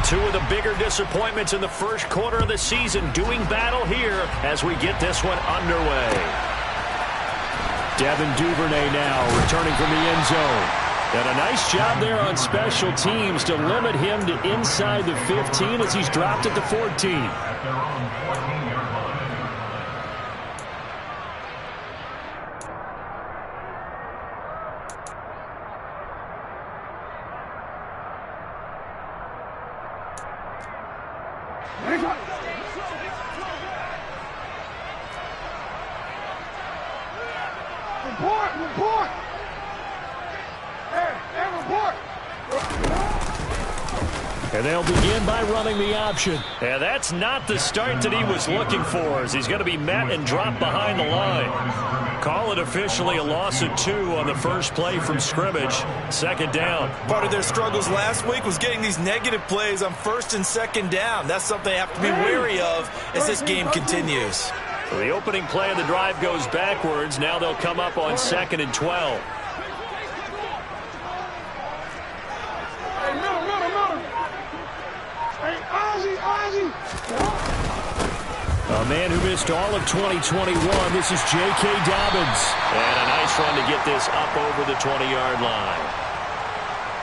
Two of the bigger disappointments in the first quarter of the season doing battle here as we get this one underway. Devin Duvernay now returning from the end zone. And a nice job there on special teams to limit him to inside the 15 as he's dropped at the 14. Report! Report! And they'll begin by running the option. And that's not the start that he was looking for, as he's going to be met and dropped behind the line. Call it officially a loss of 2 on the first play from scrimmage. Second down. Part of their struggles last week was getting these negative plays on first and second down. That's something they have to be wary of as this game continues. So the opening play of the drive goes backwards. Now they'll come up on 2nd and 12. A man who missed all of 2021. This is J.K. Dobbins. And a nice run to get this up over the 20-yard line.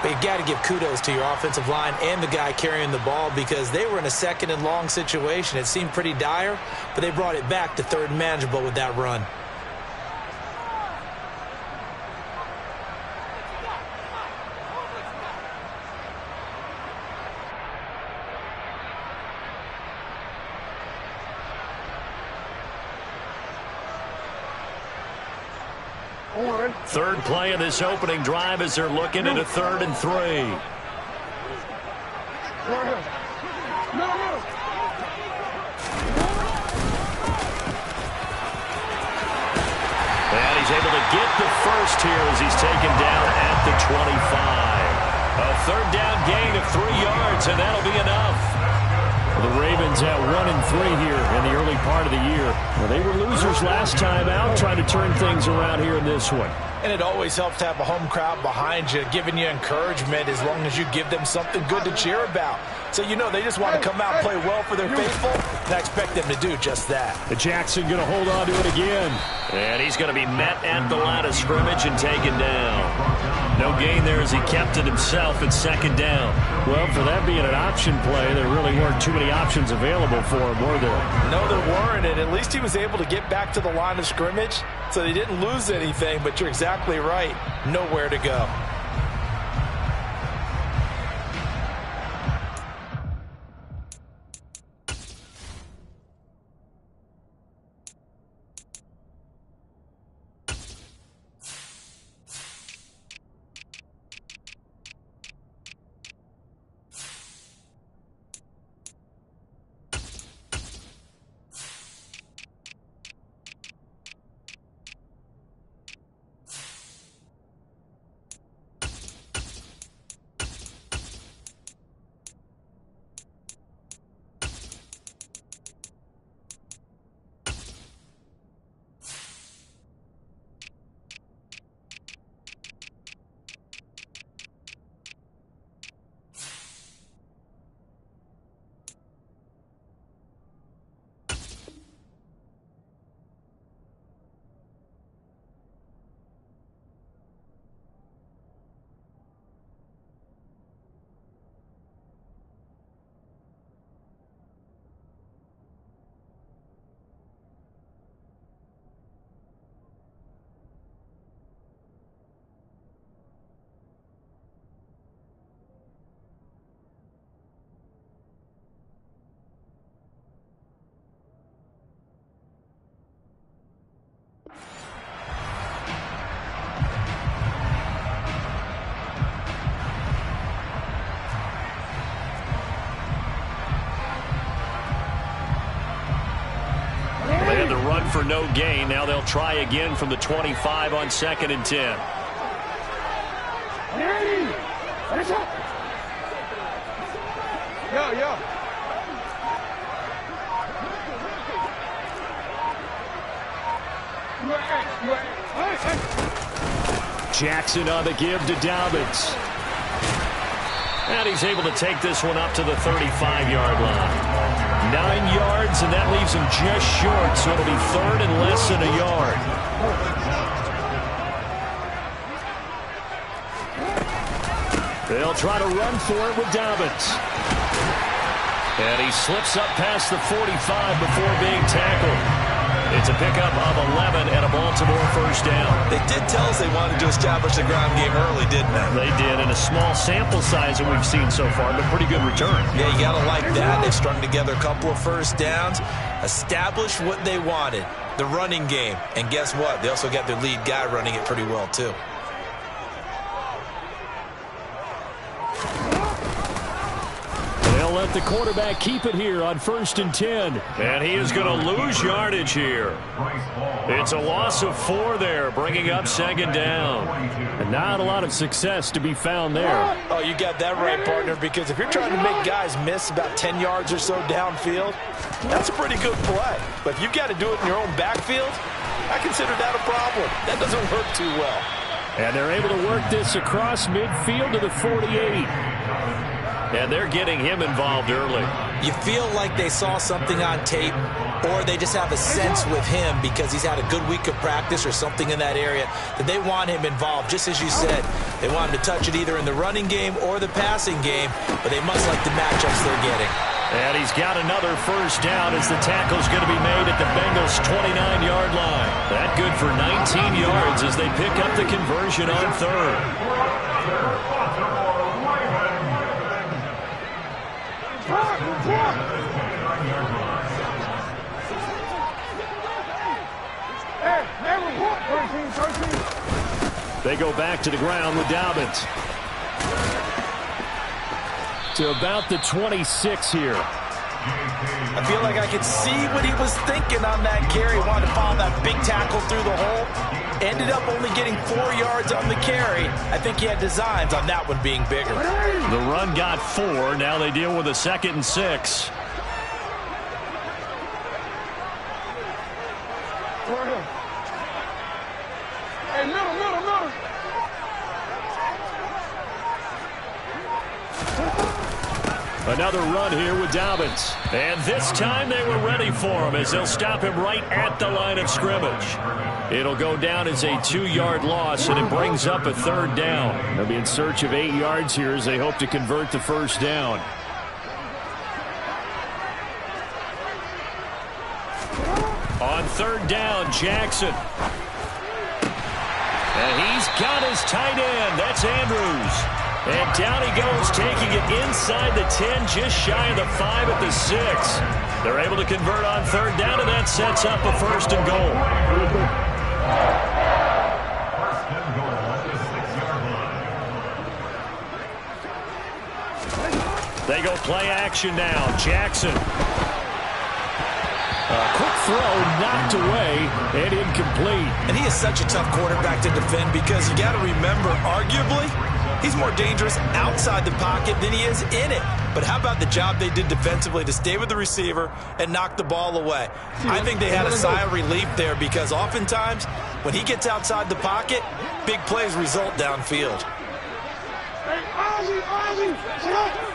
But you got to give kudos to your offensive line and the guy carrying the ball, because they were in a second and long situation. It seemed pretty dire, but they brought it back to third and manageable with that run. Third play of this opening drive as they're looking at a 3rd and 3. And he's able to get the first here as he's taken down at the 25. A 3rd down gain of 3 yards, and that'll be enough. The Ravens at 1-3 here in the early part of the year. Well, they were losers last time out, trying to turn things around here in this one. And it always helps to have a home crowd behind you, giving you encouragement as long as you give them something good to cheer about. So you know they just want to come out and play well for their faithful, and I expect them to do just that. The Jackson going to hold on to it again. And he's going to be met at the line of scrimmage and taken down. No gain there as he kept it himself at 2nd down. Well, for that being an option play, there really weren't too many options available for him, were there? No, there weren't, and at least he was able to get back to the line of scrimmage, so they didn't lose anything, but you're exactly right. Nowhere to go. For no gain. Now they'll try again from the 25 on 2nd and 10. Jackson on the give to Dobbins. And he's able to take this one up to the 35-yard line. 9 yards, and that leaves him just short, so it'll be third and less than a yard. They'll try to run for it with Dobbins. And he slips up past the 45 before being tackled. It's a pickup of 11 and a Baltimore first down. They did tell us they wanted to establish the ground game early, didn't they? They did, in a small sample size that we've seen so far, but pretty good return. Yeah, you got to like that. They've strung together a couple of first downs, established what they wanted, the running game. And guess what? They also got their lead guy running it pretty well, too. They'll let the quarterback keep it here on 1st and 10. And he is going to lose yardage here. It's a loss of 4 there, bringing up 2nd down. And not a lot of success to be found there. Oh, you got that right, partner, because if you're trying to make guys miss about 10 yards or so downfield, that's a pretty good play. But if you've got to do it in your own backfield, I consider that a problem. That doesn't work too well. And they're able to work this across midfield to the 48. And they're getting him involved early. You feel like they saw something on tape, or they just have a sense with him because he's had a good week of practice or something in that area that they want him involved. Just as you said, they want him to touch it either in the running game or the passing game, but they must like the matchups they're getting. And he's got another first down as the tackle's going to be made at the Bengals' 29-yard line. That good for 19 yards as they pick up the conversion on 3rd. They go back to the ground with Dobbins. To about the 26 here. I feel like I could see what he was thinking on that carry. Wanted to follow that big tackle through the hole. Ended up only getting 4 yards on the carry. I think he had designs on that one being bigger. The run got 4. Now they deal with a 2nd and 6. Hey, middle. Another run here with Dobbins. And this time they were ready for him as they'll stop him right at the line of scrimmage. It'll go down as a 2-yard loss, and it brings up a 3rd down. They'll be in search of 8 yards here as they hope to convert the first down. On 3rd down, Jackson. And he's got his tight end. That's Andrews. And down he goes, taking it inside the 10, just shy of the 5 at the 6. They're able to convert on 3rd down, and that sets up a 1st and goal. They go play action now. Jackson. A quick throw knocked away and incomplete. And he is such a tough quarterback to defend because you got to remember, arguably, he's more dangerous outside the pocket than he is in it. But how about the job they did defensively to stay with the receiver and knock the ball away? I think they had a sigh of relief there because oftentimes when he gets outside the pocket, big plays result downfield. Hey, Ozzie, sit up.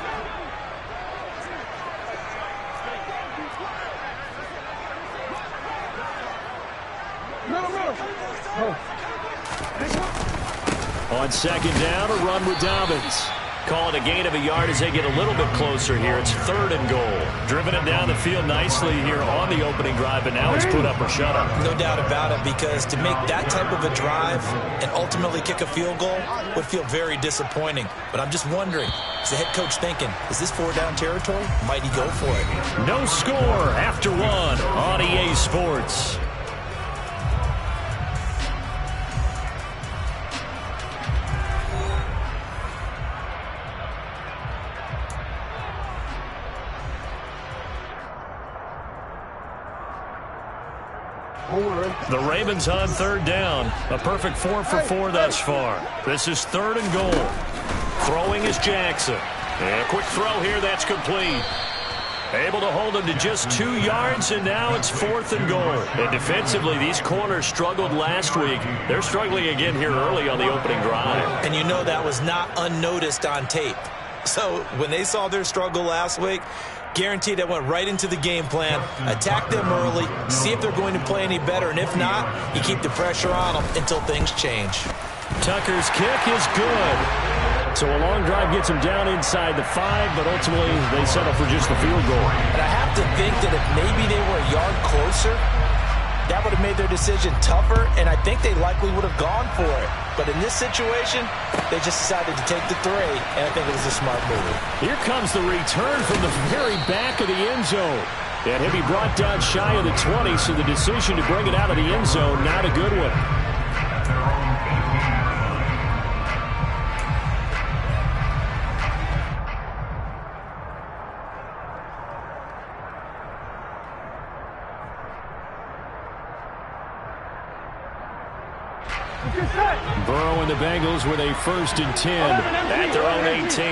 On 2nd down, a run with Dobbins. Call it a gain of a yard as they get a little bit closer here. It's 3rd and goal. Driven it down the field nicely here on the opening drive, but now it's put up or shut up. No doubt about it, because to make that type of a drive and ultimately kick a field goal would feel very disappointing. But I'm just wondering, is the head coach thinking, is this 4-down territory? Might he go for it? No score after 1 on EA Sports. The Ravens on 3rd down. A perfect 4 for 4 thus far. This is 3rd and goal. Throwing is Jackson. And a quick throw here, that's complete. Able to hold him to just 2 yards, and now it's 4th and goal. And defensively, these corners struggled last week. They're struggling again here early on the opening drive. And you know that was not unnoticed on tape. So when they saw their struggle last week, guaranteed I went right into the game plan, attack them early, see if they're going to play any better, and if not, you keep the pressure on them until things change. Tucker's kick is good. So a long drive gets them down inside the 5, but ultimately they settle for just the field goal. And I have to think that if maybe they were a yard closer, that would have made their decision tougher, and I think they likely would have gone for it. But in this situation, they just decided to take the 3, and I think it was a smart move. Here comes the return from the very back of the end zone. And he'll be brought down shy of the 20, so the decision to bring it out of the end zone, not a good one. Burrow and the Bengals with a 1st and 10 at their own 18.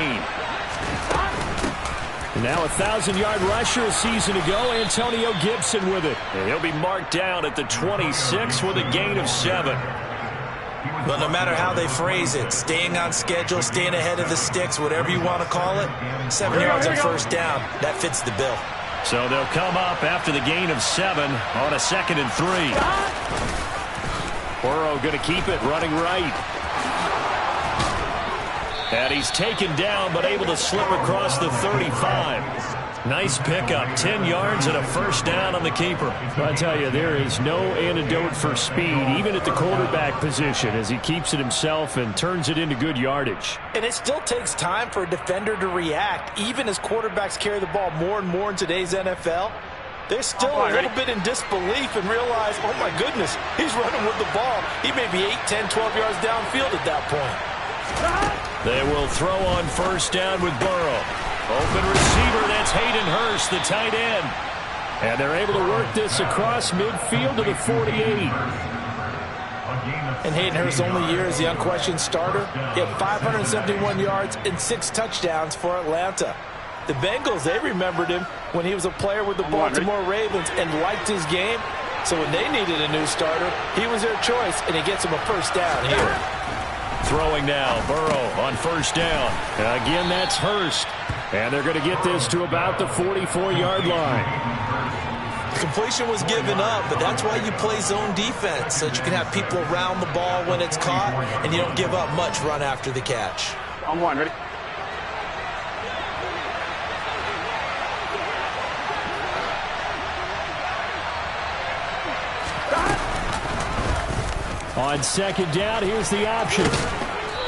And now a 1,000-yard rusher a season ago, Antonio Gibson with it. And he'll be marked down at the 26 with a gain of 7. Well, no matter how they phrase it, staying on schedule, staying ahead of the sticks, whatever you want to call it, 7 yards on 1st down, that fits the bill. So they'll come up after the gain of 7 on a 2nd and 3. Burrow going to keep it, running right. And he's taken down, but able to slip across the 35. Nice pickup, 10 yards and a 1st down on the keeper. I tell you, there is no antidote for speed, even at the quarterback position, as he keeps it himself and turns it into good yardage. And it still takes time for a defender to react, even as quarterbacks carry the ball more and more in today's NFL. They're still a little bit in disbelief and realize, oh my goodness, he's running with the ball. He may be 8, 10, 12 yards downfield at that point. They will throw on 1st down with Burrow. Open receiver, that's Hayden Hurst, the tight end. And they're able to work this across midfield to the 48. And Hayden Hurst's only year as the unquestioned starter, he had 571 yards and 6 touchdowns for Atlanta. The Bengals, they remembered him when he was a player with the Baltimore Ravens and liked his game. So when they needed a new starter, he was their choice, and he gets them a 1st down here. Throwing now, Burrow on 1st down. Again, that's Hurst. And they're going to get this to about the 44-yard line. Completion was given up, but that's why you play zone defense, so that you can have people around the ball when it's caught, and you don't give up much run after the catch. On 1, ready? On 2nd down, here's the option.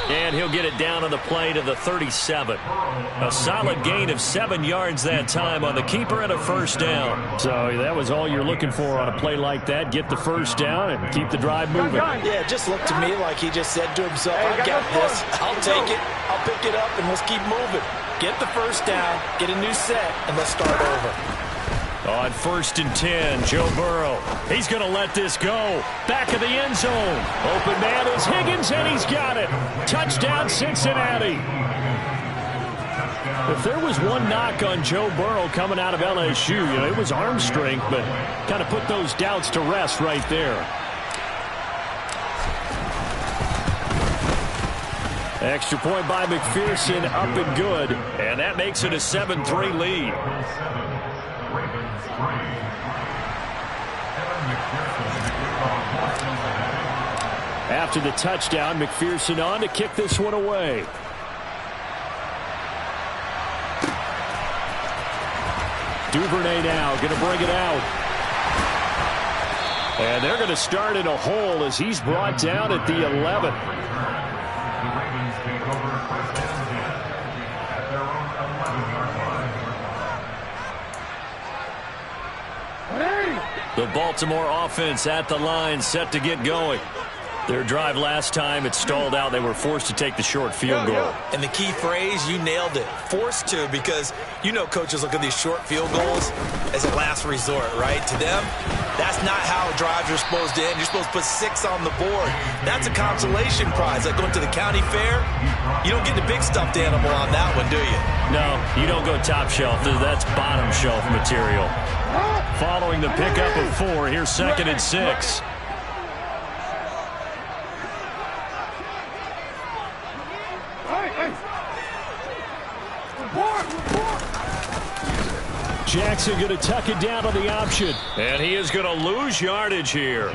And he'll get it down on the play to the 37. A solid gain of 7 yards that time on the keeper and a 1st down. So that was all you're looking for on a play like that. Get the 1st down and keep the drive moving. Yeah, it just looked to me like he just said to himself, I got this. I'll take it. I'll pick it up, and let's keep moving. Get the 1st down, get a new set, and let's start over. On 1st and 10, Joe Burrow. He's going to let this go. Back of the end zone. Open man is Higgins, and he's got it. Touchdown, Cincinnati. If there was one knock on Joe Burrow coming out of LSU, it was arm strength, but kind of put those doubts to rest right there. Extra point by McPherson, up and good. And that makes it a 7-3 lead. After the touchdown, McPherson on to kick this one away. Duvernay now going to bring it out. And they're going to start in a hole as he's brought down at the 11. The Baltimore offense at the line, set to get going. Their drive last time, it stalled out. They were forced to take the short field goal. And the key phrase, you nailed it. Forced to, because coaches look at these short field goals as a last resort, right? To them, that's not how drives are supposed to end. You're supposed to put 6 on the board. That's a consolation prize. Like going to the county fair, you don't get the big stuffed animal on that one, do you? No, you don't go top shelf. That's bottom shelf material. Following the pickup of 4, here's 2nd and 6. Jackson going to tuck it down on the option. And he is going to lose yardage here.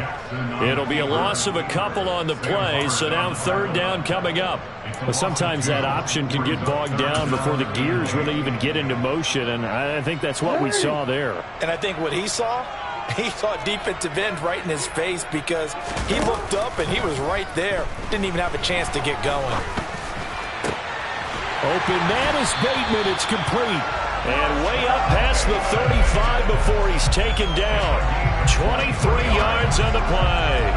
It'll be a loss of a couple on the play, so now third down coming up. But sometimes that option can get bogged down before the gears really even get into motion, and I think that's what we saw there. And I think what he saw defensive end right in his face because he looked up and he was right there. Didn't even have a chance to get going. Open man is Bateman. It's complete. And way up past the 35 before he's taken down. 23 yards on the play.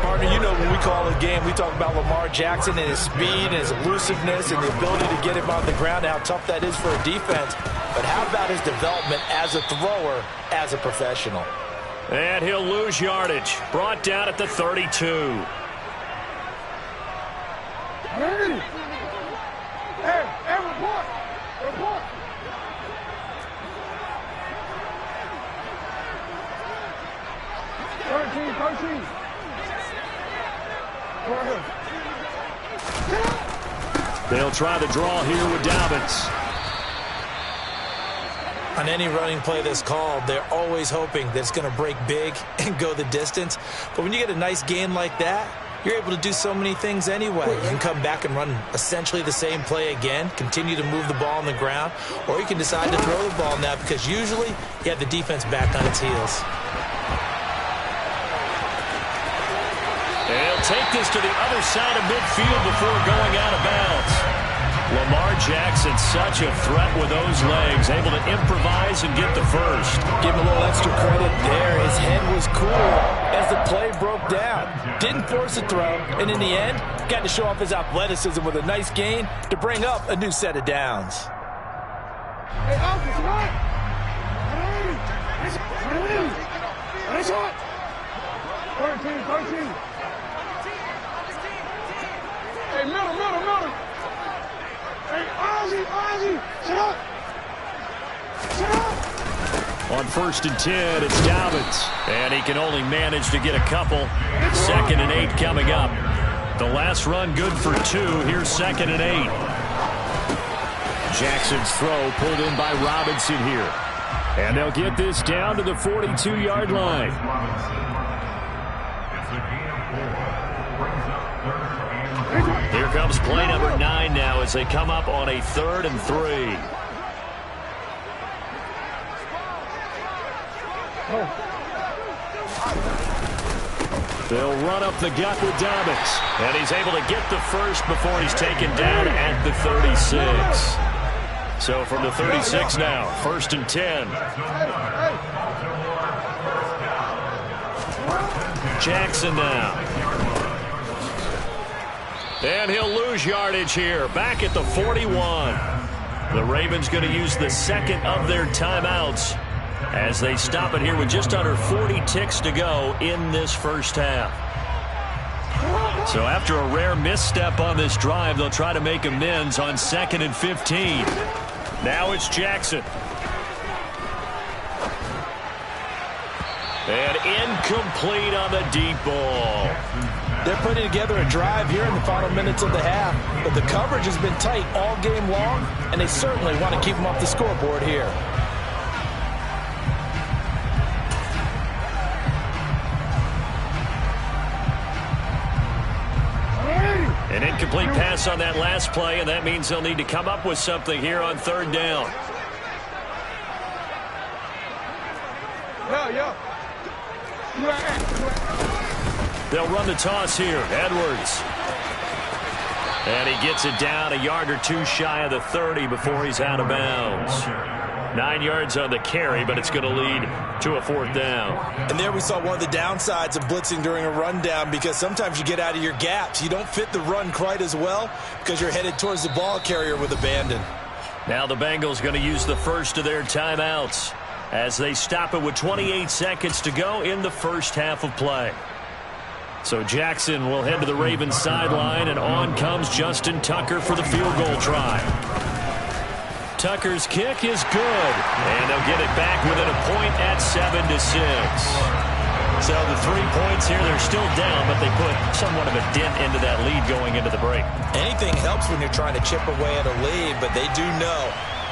Partner, you know when we call a game, we talk about Lamar Jackson and his speed and his elusiveness and the ability to get him on the ground and how tough that is for a defense. But how about his development as a thrower, as a professional? And he'll lose yardage. Brought down at the 32. Hey, report. Report. Thirteen. They'll try the draw here with Dobbins. On any running play that's called, they're always hoping that it's going to break big and go the distance. But when you get a nice gain like that, you're able to do so many things anyway. You can come back and run essentially the same play again, continue to move the ball on the ground, or you can decide to throw the ball now because usually you have the defense back on its heels. They'll take this to the other side of midfield before going out of bounds. Lamar Jackson, such a threat with those legs, able to improvise and get the first. Give him a little extra credit there. His head was cool as the play broke down. Didn't force a throw, and in the end, got to show off his athleticism with a nice gain to bring up a new set of downs. Hey, offensive line. Nice shot. 13. Hey, middle. Hey, Ozzy, sit up. On 1st and 10, it's Dobbins. And he can only manage to get a couple. 2nd and 8 coming up. The last run good for 2. Here's 2nd and 8. Jackson's throw pulled in by Robinson here. And they'll get this down to the 42-yard line. Here comes play number 9 now as they come up on a 3rd and 3. They'll run up the gut with Dobbins. And he's able to get the first before he's taken down at the 36. So from the 36 now, 1st and 10. Jackson now. And he'll lose yardage here, back at the 41. The Ravens going to use the second of their timeouts as they stop it here with just under 40 ticks to go in this first half. So after a rare misstep on this drive, they'll try to make amends on 2nd and 15. Now it's Jackson. And incomplete on the deep ball. They're putting together a drive here in the final minutes of the half, but the coverage has been tight all game long, and they certainly want to keep them off the scoreboard here. An incomplete pass on that last play, and that means they'll need to come up with something here on 3rd down. They'll run the toss here. Edwards. And he gets it down a yard or two shy of the 30 before he's out of bounds. 9 yards on the carry, but it's going to lead to a 4th down. And there we saw one of the downsides of blitzing during a rundown because sometimes you get out of your gaps. You don't fit the run quite as well because you're headed towards the ball carrier with abandon. Now the Bengals going to use the first of their timeouts as they stop it with 28 seconds to go in the first half of play. So Jackson will head to the Ravens sideline, and on comes Justin Tucker for the field goal try. Tucker's kick is good, and they'll get it back within a point at 7-6. So the 3 points here, they're still down, but they put somewhat of a dent into that lead going into the break. Anything helps when you're trying to chip away at a lead, but they do know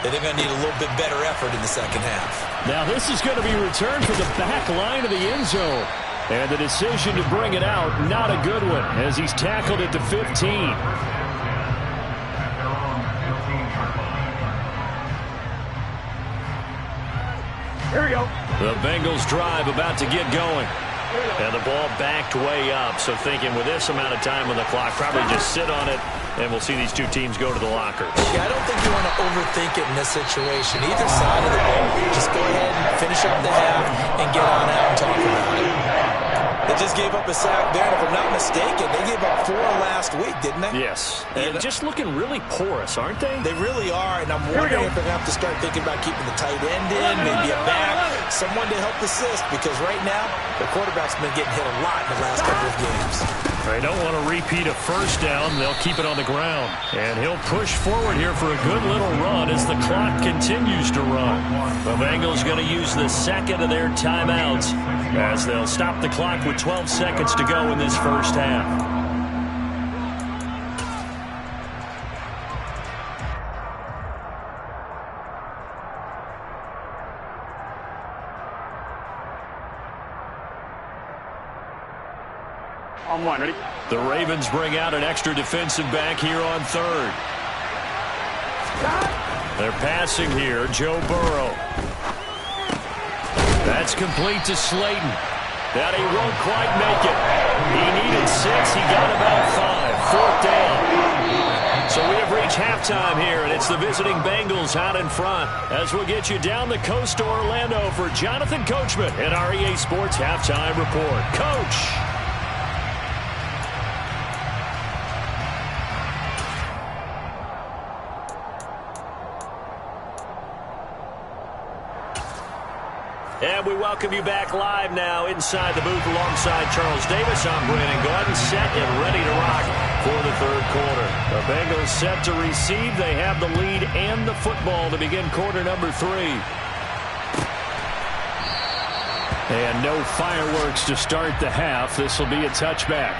they're going to need a little bit better effort in the second half. Now this is going to be returned from the back line of the end zone. And the decision to bring it out, not a good one, as he's tackled at the 15. Here we go. The Bengals drive about to get going. And the ball backed way up, so thinking with this amount of time on the clock, probably just sit on it, and we'll see these two teams go to the lockers. Yeah, I don't think you want to overthink it in this situation. Either side of the ball, just go ahead and finish up the half and get on out and talk about it. They just gave up a sack there, and if I'm not mistaken, they gave up 4 last week, didn't they? Yes. And just looking really porous, aren't they? They really are, and I'm wondering if they're going to have to start thinking about keeping the tight end in, maybe a back, someone to help assist, because right now, the quarterback's been getting hit a lot in the last couple of games. They don't want to repeat a first down. They'll keep it on the ground. And he'll push forward here for a good little run as the clock continues to run. The Bengals going to use the second of their timeouts as they'll stop the clock with 12 seconds to go in this first half. On one, ready? The Ravens bring out an extra defensive back here on third. They're passing here, Joe Burrow. That's complete to Slayton. That he won't quite make it. He needed 6, he got about 5. Fourth down. So we have reached halftime here, and it's the visiting Bengals out in front. As we'll get you down the coast to Orlando for Jonathan Coachman at our EA Sports Halftime Report. Coach! And we welcome you back live now inside the booth alongside Charles Davis. I'm Brandon Gordon, set and ready to rock for the third quarter. The Bengals set to receive. They have the lead and the football to begin quarter number 3. And no fireworks to start the half. This will be a touchback.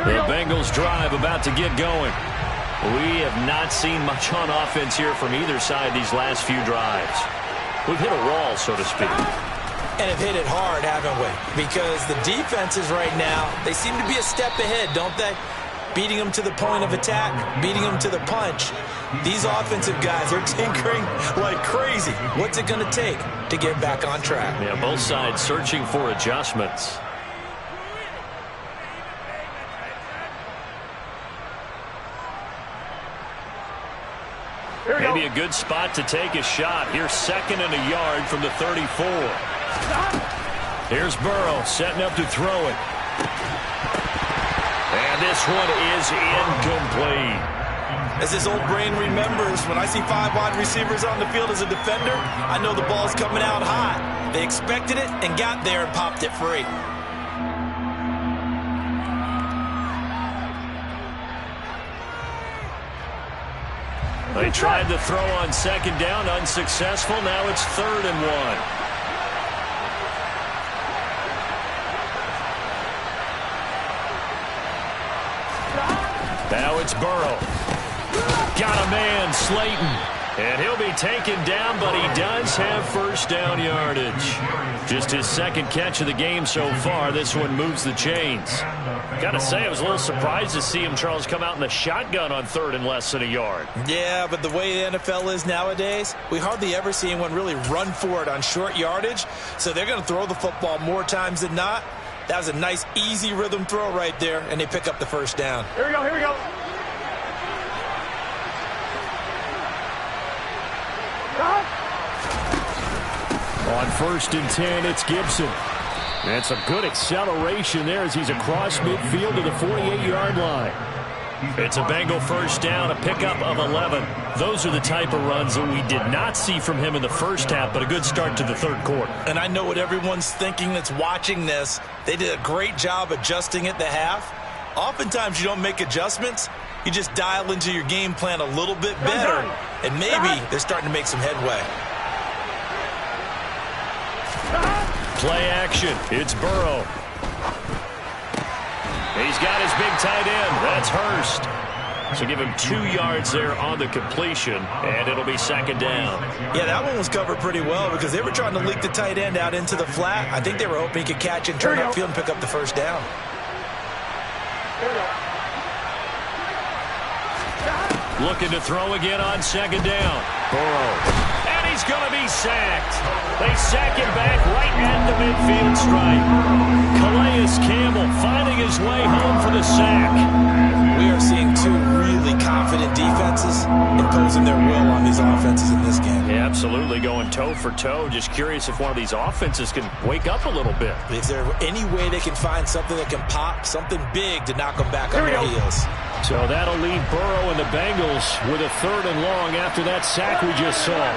The Bengals drive about to get going. We have not seen much on offense here from either side these last few drives. We've hit a wall, so to speak. And have hit it hard, haven't we? Because the defenses right now, they seem to be a step ahead, don't they? Beating them to the point of attack, beating them to the punch. These offensive guys are tinkering like crazy. What's it going to take to get back on track? Yeah, both sides searching for adjustments. Maybe a good spot to take a shot. Here's 2nd and a yard from the 34. Here's Burrow setting up to throw it. And this one is incomplete. As his old brain remembers, when I see 5 wide receivers on the field as a defender, I know the ball's coming out hot. They expected it and got there and popped it free. They tried to throw on 2nd down, unsuccessful. Now it's 3rd and 1. Now it's Burrow. Got a man, Slayton. And he'll be taken down, but he does have first down yardage. Just his 2nd catch of the game so far. This one moves the chains. Gotta say, I was a little surprised to see him, Charles, come out in the shotgun on 3rd and less than a yard. Yeah, but the way the NFL is nowadays, we hardly ever see anyone really run for it on short yardage. So they're going to throw the football more times than not. That was a nice, easy rhythm throw right there, and they pick up the first down. Here we go, here we go. On 1st and 10, it's Gibson. And some good acceleration there as he's across midfield to the 48-yard line. It's a Bengal first down, a pickup of 11. Those are the type of runs that we did not see from him in the first half, but a good start to the third quarter. And I know what everyone's thinking that's watching this. They did a great job adjusting at the half. Oftentimes you don't make adjustments. You just dial into your game plan a little bit better, and maybe they're starting to make some headway. Play action. It's Burrow. He's got his big tight end. That's Hurst. So give him 2 yards there on the completion, and it'll be second down. Yeah, that one was covered pretty well because they were trying to leak the tight end out into the flat. I think they were hoping he could catch it, turn upfield, and pick up the first down. Looking to throw again on second down. Burrow. And he's going to be sacked. They sack him back right at the midfield stripe. Calais Campbell finding his way home for the sack. We are seeing two really confident defenses imposing their will on these offenses in this game. Yeah, absolutely, going toe for toe. Just curious if one of these offenses can wake up a little bit. Is there any way they can find something that can pop, something big to knock them back on their heels? So that'll leave Burrow and the Bengals with a 3rd and long after that sack we just saw.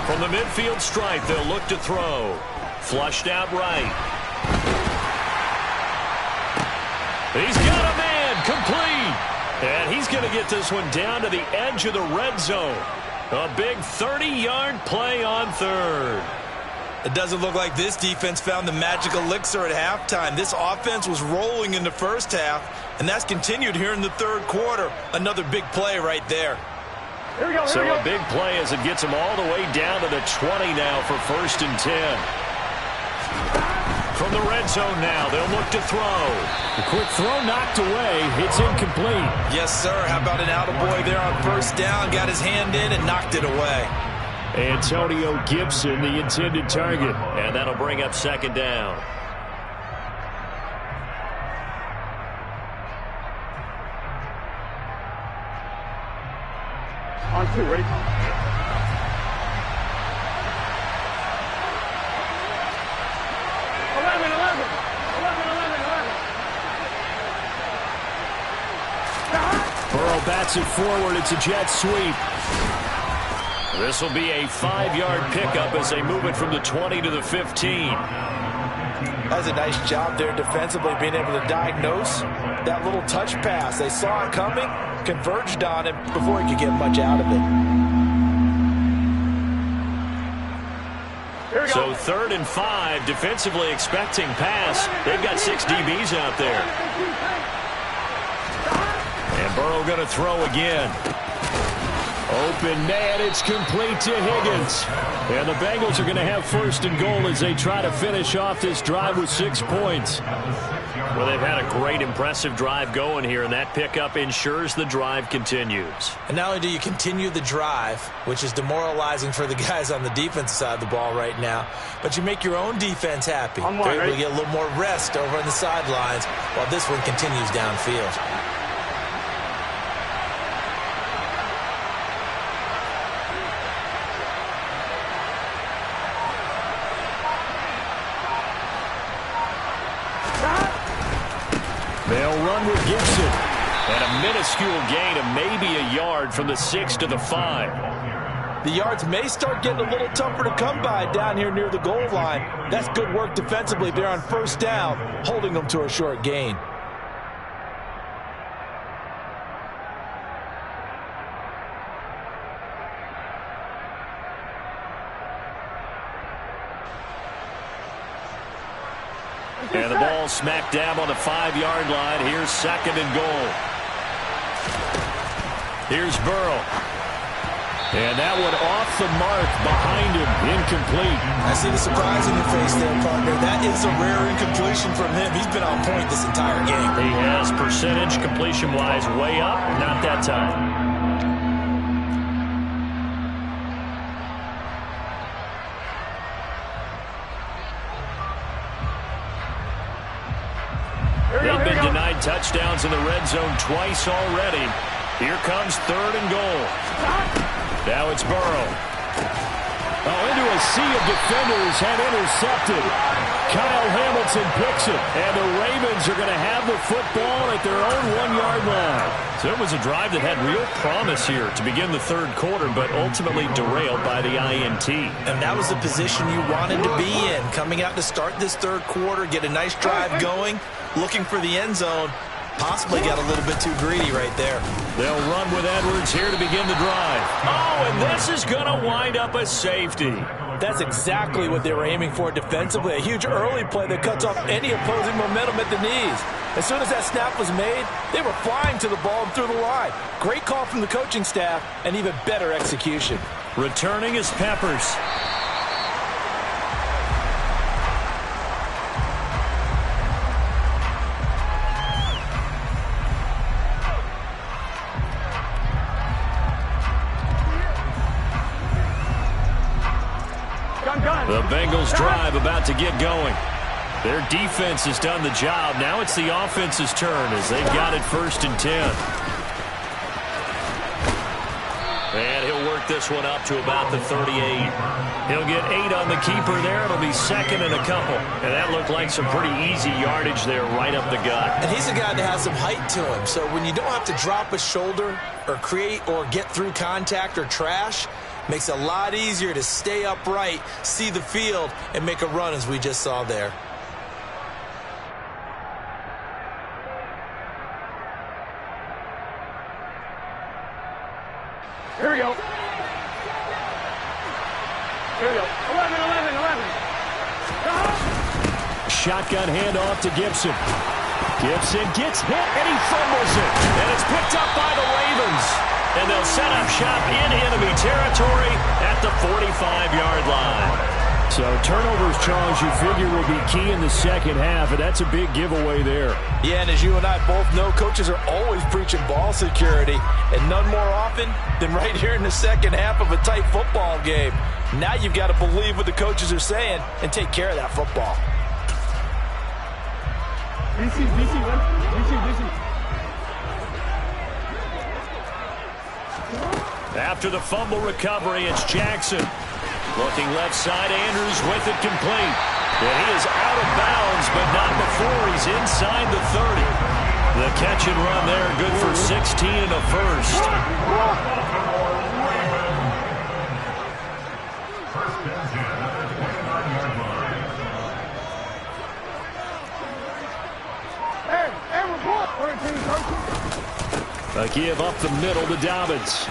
From the midfield stripe, they'll look to throw. Flushed out right. He's got a man, complete. And he's going to get this one down to the edge of the red zone. A big 30-yard play on 3rd. It doesn't look like this defense found the magic elixir at halftime. This offense was rolling in the first half, and that's continued here in the third quarter. Another big play right there. Here we go, so a big play as it gets him all the way down to the 20 now for 1st and 10. From the red zone now, they'll look to throw. The quick throw knocked away. It's incomplete. Yes, sir. How about an attaboy there on 1st down? Got his hand in and knocked it away. Antonio Gibson, the intended target. And that'll bring up 2nd down. On 2, ready? Burrow bats it forward. It's a jet sweep. This will be a 5-yard pickup as they move it from the 20 to the 15. That's a nice job there defensively, being able to diagnose that little touch pass. They saw it coming, converged on it before he could get much out of it. So 3rd and 5, defensively expecting pass. They've got 6 DBs out there. And Burrow going to throw again. Open man, it's complete to Higgins. And the Bengals are going to have 1st and goal as they try to finish off this drive with 6 points. Well, they've had a great, impressive drive going here, and that pickup ensures the drive continues. And not only do you continue the drive, which is demoralizing for the guys on the defensive side of the ball right now, but you make your own defense happy. They're able to get a little more rest over on the sidelines while this one continues downfield. They'll run with Gibson. And a minuscule gain of maybe a yard from the 6 to the 5. The yards may start getting a little tougher to come by down here near the goal line. That's good work defensively there on 1st down, holding them to a short gain. And the ball smack dab on the 5-yard line. Here's 2nd and goal. Here's Burrow. And that one off the mark behind him. Incomplete. I see the surprise in your face there, partner. That is a rare incompletion from him. He's been on point this entire game. He has percentage completion-wise way up. Not that time. They've been denied touchdowns in the red zone twice already. Here comes 3rd and goal. Now it's Burrow. Oh, into a sea of defenders and intercepted. Kyle Hamilton picks it, and the Ravens are going to have the football at their own 1-yard line. So it was a drive that had real promise here to begin the third quarter, but ultimately derailed by the INT. And that was the position you wanted to be in, coming out to start this third quarter, get a nice drive going, looking for the end zone. Possibly got a little bit too greedy right there. They'll run with Edwards here to begin the drive. Oh, and this is going to wind up a safety. That's exactly what they were aiming for defensively. A huge early play that cuts off any opposing momentum at the knees. As soon as that snap was made, they were flying to the ball and through the line. Great call from the coaching staff and even better execution. Returning is Peppers. The Bengals drive about to get going. Their defense has done the job. Now it's the offense's turn as they've got it 1st and 10. And he'll work this one up to about the 38. He'll get 8 on the keeper there. It'll be 2nd and a couple. And that looked like some pretty easy yardage there right up the gut. And he's a guy that has some height to him. So when you don't have to drop a shoulder or create or get through contact or trash, makes it a lot easier to stay upright, see the field, and make a run as we just saw there. Here we go. Here we go. 11. Shotgun handoff to Gibson. Gibson gets hit, and he fumbles it. And it's picked up by the Ravens. And they'll set up shop in enemy territory at the 45-yard line. So turnovers, Charles, you figure will be key in the second half, and that's a big giveaway there. Yeah, and as you and I both know, coaches are always preaching ball security, and none more often than right here in the second half of a tight football game. Now you've got to believe what the coaches are saying and take care of that football. DC. After the fumble recovery, it's Jackson. Looking left side, Andrews with it complete. And he is out of bounds, but not before he's inside the 30. The catch and run there, good for 16 and a first. A give up the middle to Dobbins.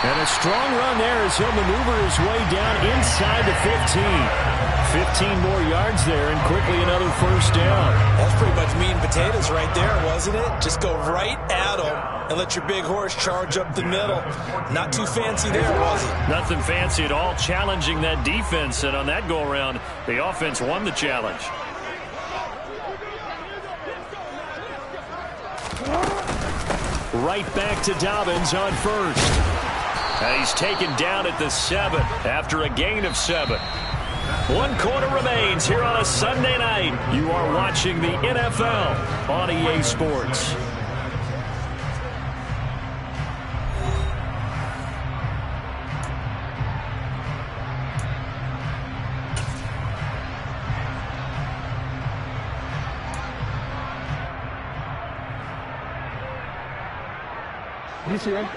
And a strong run there as he'll maneuver his way down inside the 15. 15 more yards there and quickly another first down. That's pretty much meat and potatoes right there, wasn't it? Just go right at him and let your big horse charge up the middle. Not too fancy there, was it? Nothing fancy at all, challenging that defense. And on that go-around, the offense won the challenge. Right back to Dobbins on first. And he's taken down at the 7 after a gain of 7. 1 quarter remains here on a Sunday night. You are watching the NFL on EA Sports.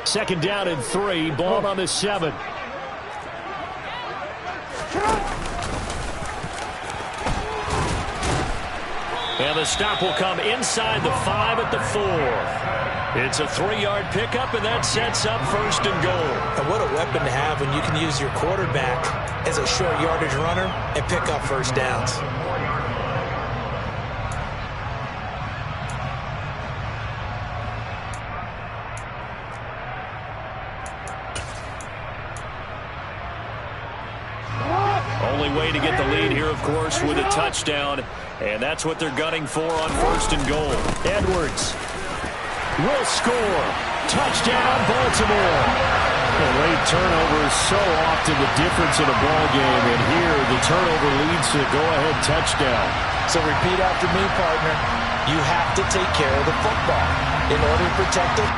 Second down and 3. Ball on the 7. And the stop will come inside the 5 at the 4. It's a 3-yard pickup, and that sets up 1st and goal. And what a weapon to have when you can use your quarterback as a short yardage runner and pick up first downs. Only way to get the lead here, of course, with a touchdown. And that's what they're gunning for on 1st and goal. Edwards will score. Touchdown, Baltimore. A late turnover is so often the difference in a ball game. And here, the turnover leads to a go-ahead touchdown. So repeat after me, partner. You have to take care of the football in order to protect it.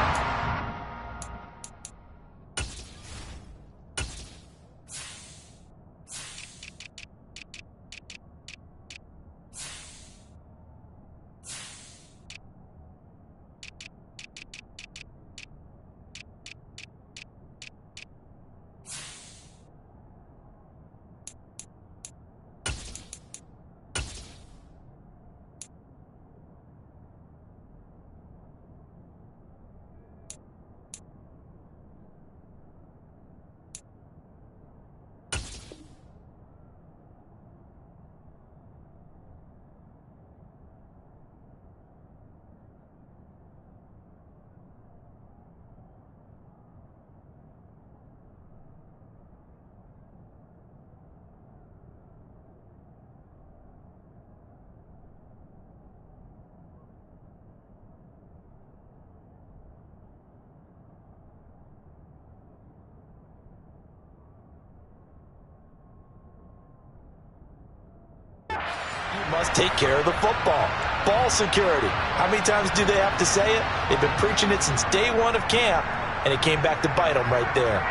must take care of the football. Ball security. How many times do they have to say it? They've been preaching it since day one of camp, and it came back to bite them right there.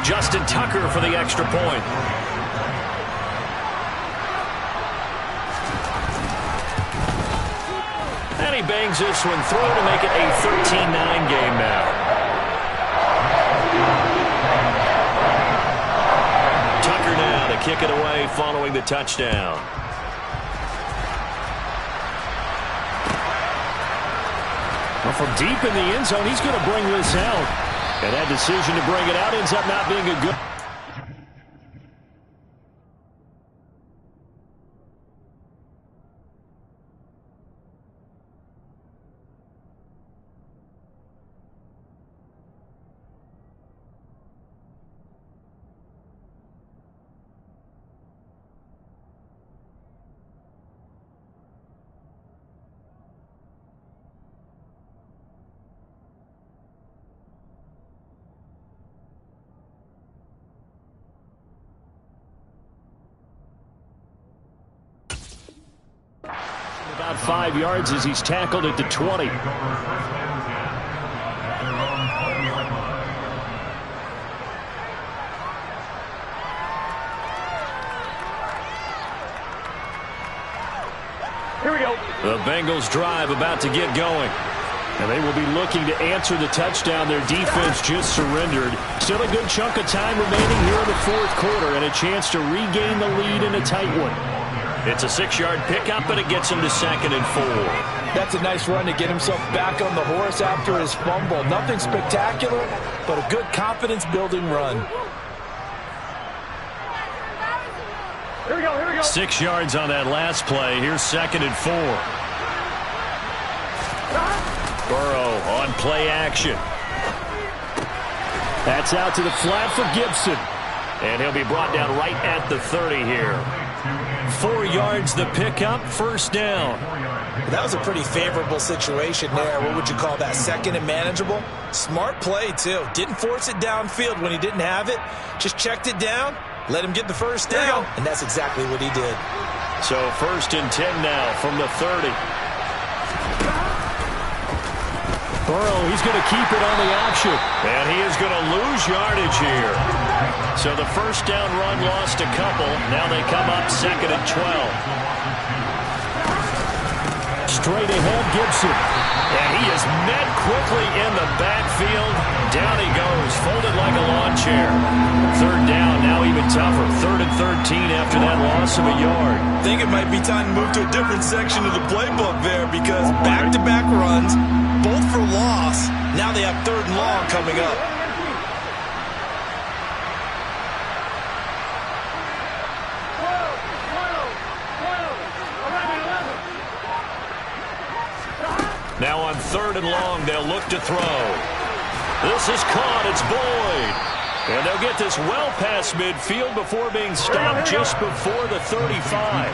Justin Tucker for the extra point. And he bangs this one through to make it a 13-9 game now. Tucker now to kick it away following the touchdown. Well, from deep in the end zone, he's going to bring this out. And that decision to bring it out ends up not being a good... About 5 yards as he's tackled at the 20. Here we go. The Bengals drive about to get going. And they will be looking to answer the touchdown their defense just surrendered. Still a good chunk of time remaining here in the fourth quarter and a chance to regain the lead in a tight one. It's a 6-yard pickup, but it gets him to 2nd and 4. That's a nice run to get himself back on the horse after his fumble. Nothing spectacular, but a good confidence-building run. Here we go, here we go. 6 yards on that last play. Here's 2nd and 4. Burrow on play action. That's out to the flat for Gibson. And he'll be brought down right at the 30 here. 4 yards the pickup, 1st down. That was a pretty favorable situation there. What would you call that? 2nd and manageable? Smart play, too. Didn't force it downfield when he didn't have it. Just checked it down, let him get the 1st down, and that's exactly what he did. So 1st and 10 now from the 30. Burrow, he's going to keep it on the option. And he is going to lose yardage here. So the 1st down run lost a couple. Now they come up 2nd and 12. Straight ahead, Gibson. And he is met quickly in the backfield. Down he goes, folded like a lawn chair. 3rd down, now even tougher. 3rd and 13 after that loss of a yard. I think it might be time to move to a different section of the playbook there because back-to-back runs, both for loss. Now they have 3rd and long coming up. Now on 3rd and long, they'll look to throw. This is caught. It's Boyd. And they'll get this well past midfield before being stopped just before the 35.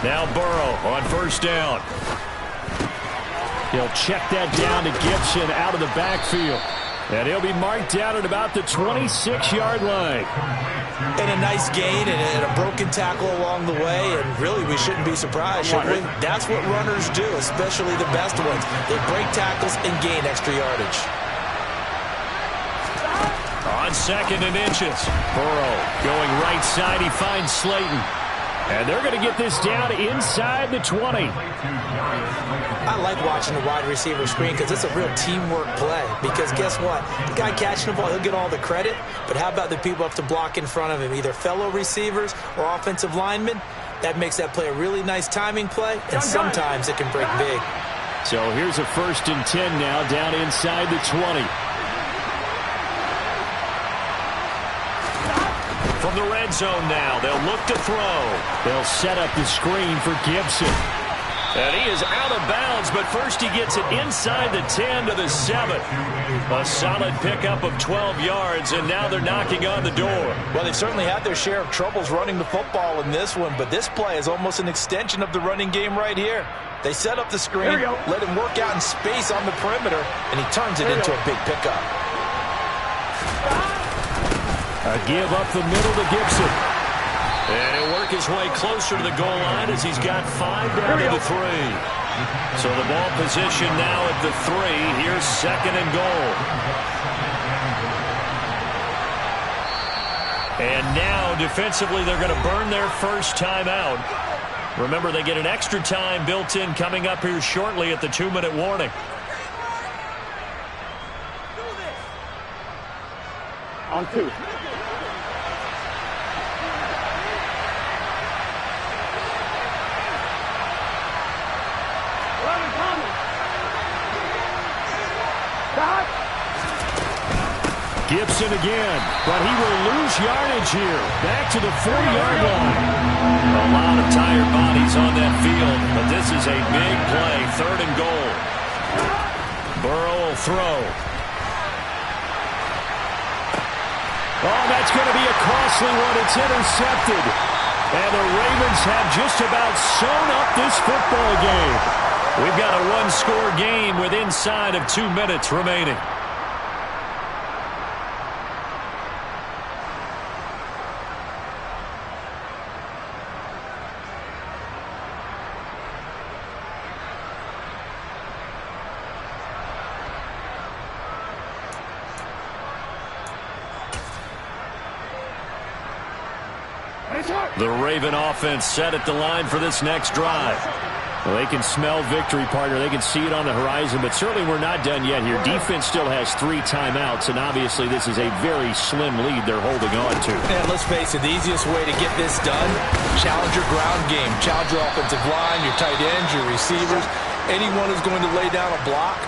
Now Burrow on 1st down. He'll check that down to Gibson out of the backfield. And he'll be marked down at about the 26-yard line. And a nice gain and a broken tackle along the way. And really, we shouldn't be surprised, should we? That's what runners do, especially the best ones. They break tackles and gain extra yardage. On 2nd and inches. Burrow going right side. He finds Slayton. And they're going to get this down inside the 20. I like watching the wide receiver screen because it's a real teamwork play. Because guess what? The guy catching the ball, he'll get all the credit. But how about the people up to block in front of him, either fellow receivers or offensive linemen? That makes that play a really nice timing play, and sometimes it can break big. So here's a 1st and 10 now down inside the 20. From the red zone now, they'll look to throw. They'll set up the screen for Gibson. And he is out of bounds, but first he gets it inside the 10 to the 7. A solid pickup of 12 yards, and now they're knocking on the door. Well, they've certainly had their share of troubles running the football in this one, but this play is almost an extension of the running game right here. They set up the screen, let him work out in space on the perimeter, and he turns it into a big pickup. A give up the middle to Gibson. And he'll work his way closer to the goal line as he's got 5 down to the 3. So the ball position now at the 3. Here's 2nd and goal. And now defensively they're going to burn their first timeout. Remember, they get an extra time built in coming up here shortly at the 2-minute warning. On 2. Gibson again, but he will lose yardage here. Back to the 40-yard line. A lot of tired bodies on that field, but this is a big play. 3rd and goal. Burrow will throw. Oh, that's going to be a costly one. It's intercepted. And the Ravens have just about sewn up this football game. We've got a one-score game with inside of 2 minutes remaining. The Raven offense set at the line for this next drive. Well, they can smell victory, partner. They can see it on the horizon, but certainly we're not done yet here. Defense still has 3 timeouts, and obviously this is a very slim lead they're holding on to. And let's face it, the easiest way to get this done, challenge your ground game. Challenge your offensive line, your tight ends, your receivers, anyone who's going to lay down a block.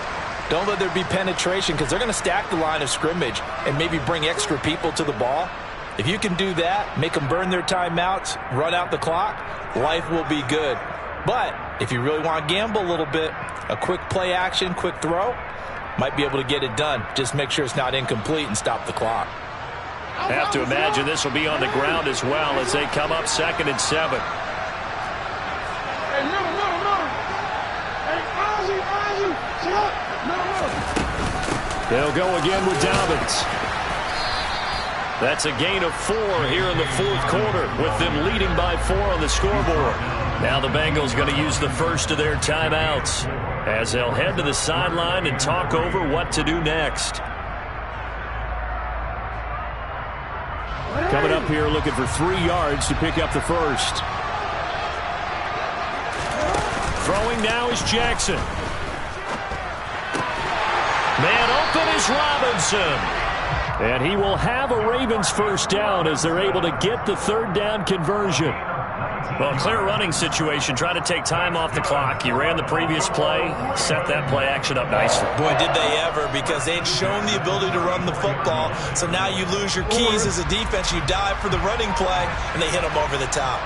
Don't let there be penetration because they're going to stack the line of scrimmage and maybe bring extra people to the ball. If you can do that, make them burn their timeouts, run out the clock, life will be good. But if you really want to gamble a little bit, a quick play action, quick throw, might be able to get it done. Just make sure it's not incomplete and stop the clock. Have to imagine this will be on the ground as well as they come up 2nd and 7. Hey, no. Hey, Ozzy, sit up. No. They'll go again with Dobbins. That's a gain of 4 here in the 4th quarter with them leading by 4 on the scoreboard. Now the Bengals going to use the first of their timeouts as they'll head to the sideline and talk over what to do next. Coming up here looking for 3 yards to pick up the first. Throwing now is Jackson. Man open is Robinson. And he will have a Ravens first down as they're able to get the 3rd down conversion. Well, clear running situation. Try to take time off the clock. You ran the previous play, set that play action up nicely. Boy, did they ever, because they'd shown the ability to run the football. So now you lose your keys as a defense. You dive for the running play, and they hit them over the top.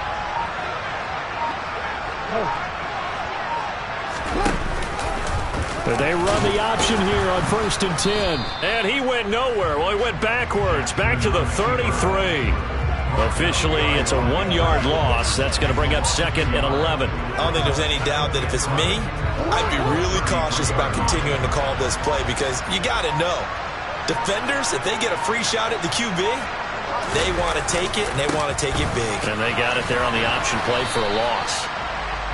They run the option here on 1st and 10. And he went nowhere. Well, he went backwards, back to the 33. Officially, it's a 1-yard loss. That's going to bring up 2nd and 11. I don't think there's any doubt that if it's me, I'd be really cautious about continuing to call this play because you got to know, defenders, if they get a free shot at the QB, they want to take it, and they want to take it big. And they got it there on the option play for a loss.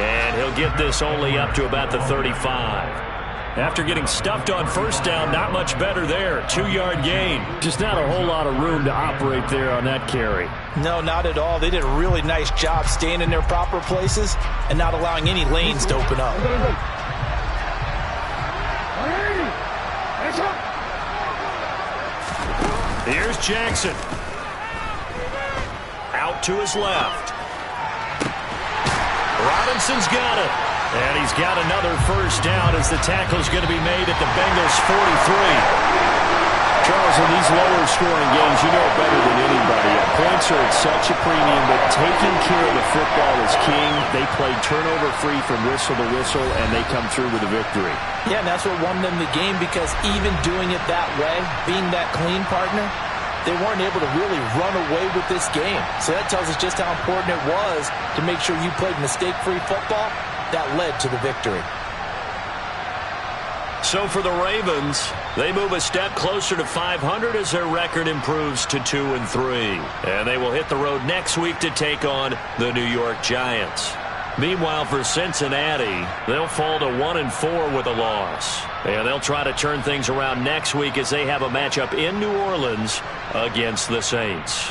And he'll get this only up to about the 35. After getting stuffed on 1st down, not much better there. 2-yard gain. Just not a whole lot of room to operate there on that carry. No, not at all. They did a really nice job staying in their proper places and not allowing any lanes to open up. Here's Jackson. Out to his left. Robinson's got it. And he's got another first down as the tackle's going to be made at the Bengals' 43. Charles, in these lower scoring games, you know it better than anybody. Points are at such a premium, but taking care of the football is king. They played turnover-free from whistle to whistle, and they come through with a victory. Yeah, and that's what won them the game, because even doing it that way, being that clean partner, they weren't able to really run away with this game. So that tells us just how important it was to make sure you played mistake-free football. That led to the victory. So for the Ravens, they move a step closer to 500 as their record improves to 2-3. And they will hit the road next week to take on the New York Giants. Meanwhile, for Cincinnati, they'll fall to 1-4 with a loss. And they'll try to turn things around next week as they have a matchup in New Orleans against the Saints.